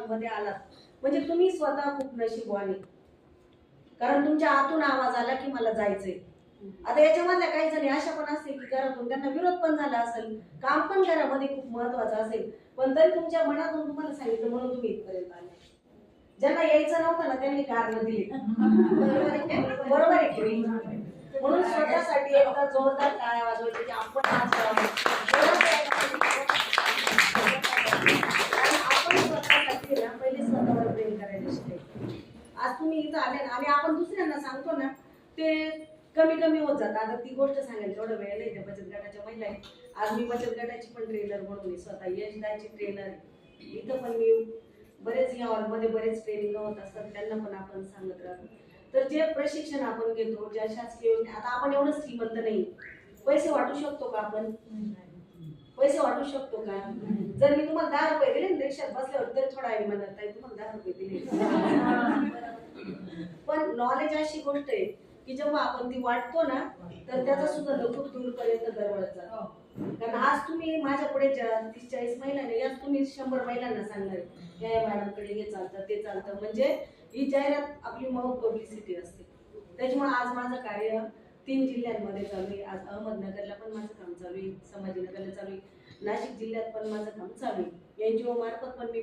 मध्ये आलात म्हणजे तुम्ही स्वतः खूप नशीबवान, कारण तुमच्या आतून आवाज आला की मला जायचंय. आता याच्यामधल्या काही जणी अशा पण असतील की घरातून त्यांना विरोध पण झाला असेल, काम पण घरामध्ये खूप महत्वाचं असेल, पण तरी तुमच्या मनातून तुम्हाला सांगितलं म्हणून तुम्ही इथपर्यंत आले. ज्यांना यायचं नव्हतं ना त्यांनी कारण दिली. बरोबर आहे की म्हणून स्वतःसाठी एकदा जोरदार टाळ्या वाजवायची की आपण आज आपण स्वतःसाठी ना पहिले स्वतःवर प्रेम करायला शिकायचं. आज तुम्ही इथं आले ना आणि आपण दुसऱ्यांना सांगतो ना ते कमी कमी होत जातं. आता ती गोष्ट सांगायला एवढा वेळ नाही. त्या बचत गटाच्या महिला आहे. आज मी बचत गटाची पण ट्रेनर म्हणून स्वतः यशदाची ट्रेनर इथं पण मी बरेच या हॉलमध्ये बरेच ट्रेनिंग होत असतात, त्यांना पण आपण सांगत राहतो. तर जे प्रशिक्षण आपण घेतो ज्या शासकीय योजना, आता आपण एवढं श्रीमंत नाही, पैसे वाटू शकतो का आपण? पैसे वाटू शकतो का? जर मी तुम्हाला 10 रुपये दिले रिक्षात बसल्यावर तरी थोडा आहे म्हणत नाही तुम्हाला 10 रुपये दिले. पण नॉलेज अशी गोष्ट आहे की जेव्हा आपण ती वाटतो ना तर त्याचा सुद्धा खूप दूरपर्यंत दरवळत जातो. कारण आज तुम्ही माझ्या पुढे 30-40 महिला नाही, आज तुम्ही 100 महिलांना सांगणार या मॅडमकडे हे चालतं ते चालतं, म्हणजे ही जाहिरात आपली मग पब्लिसिटी असते. त्याच्यामुळे आज माझं कार्य 3 जिल्ह्यांमध्ये चालू आहे. आज अहमदनगरला पण माझं काम चालू आहे, संभाजीनगरला चालू आहे, नाशिक जिल्ह्यात पण माझं काम चालू आहे. एनजीओ मार्फत पण मी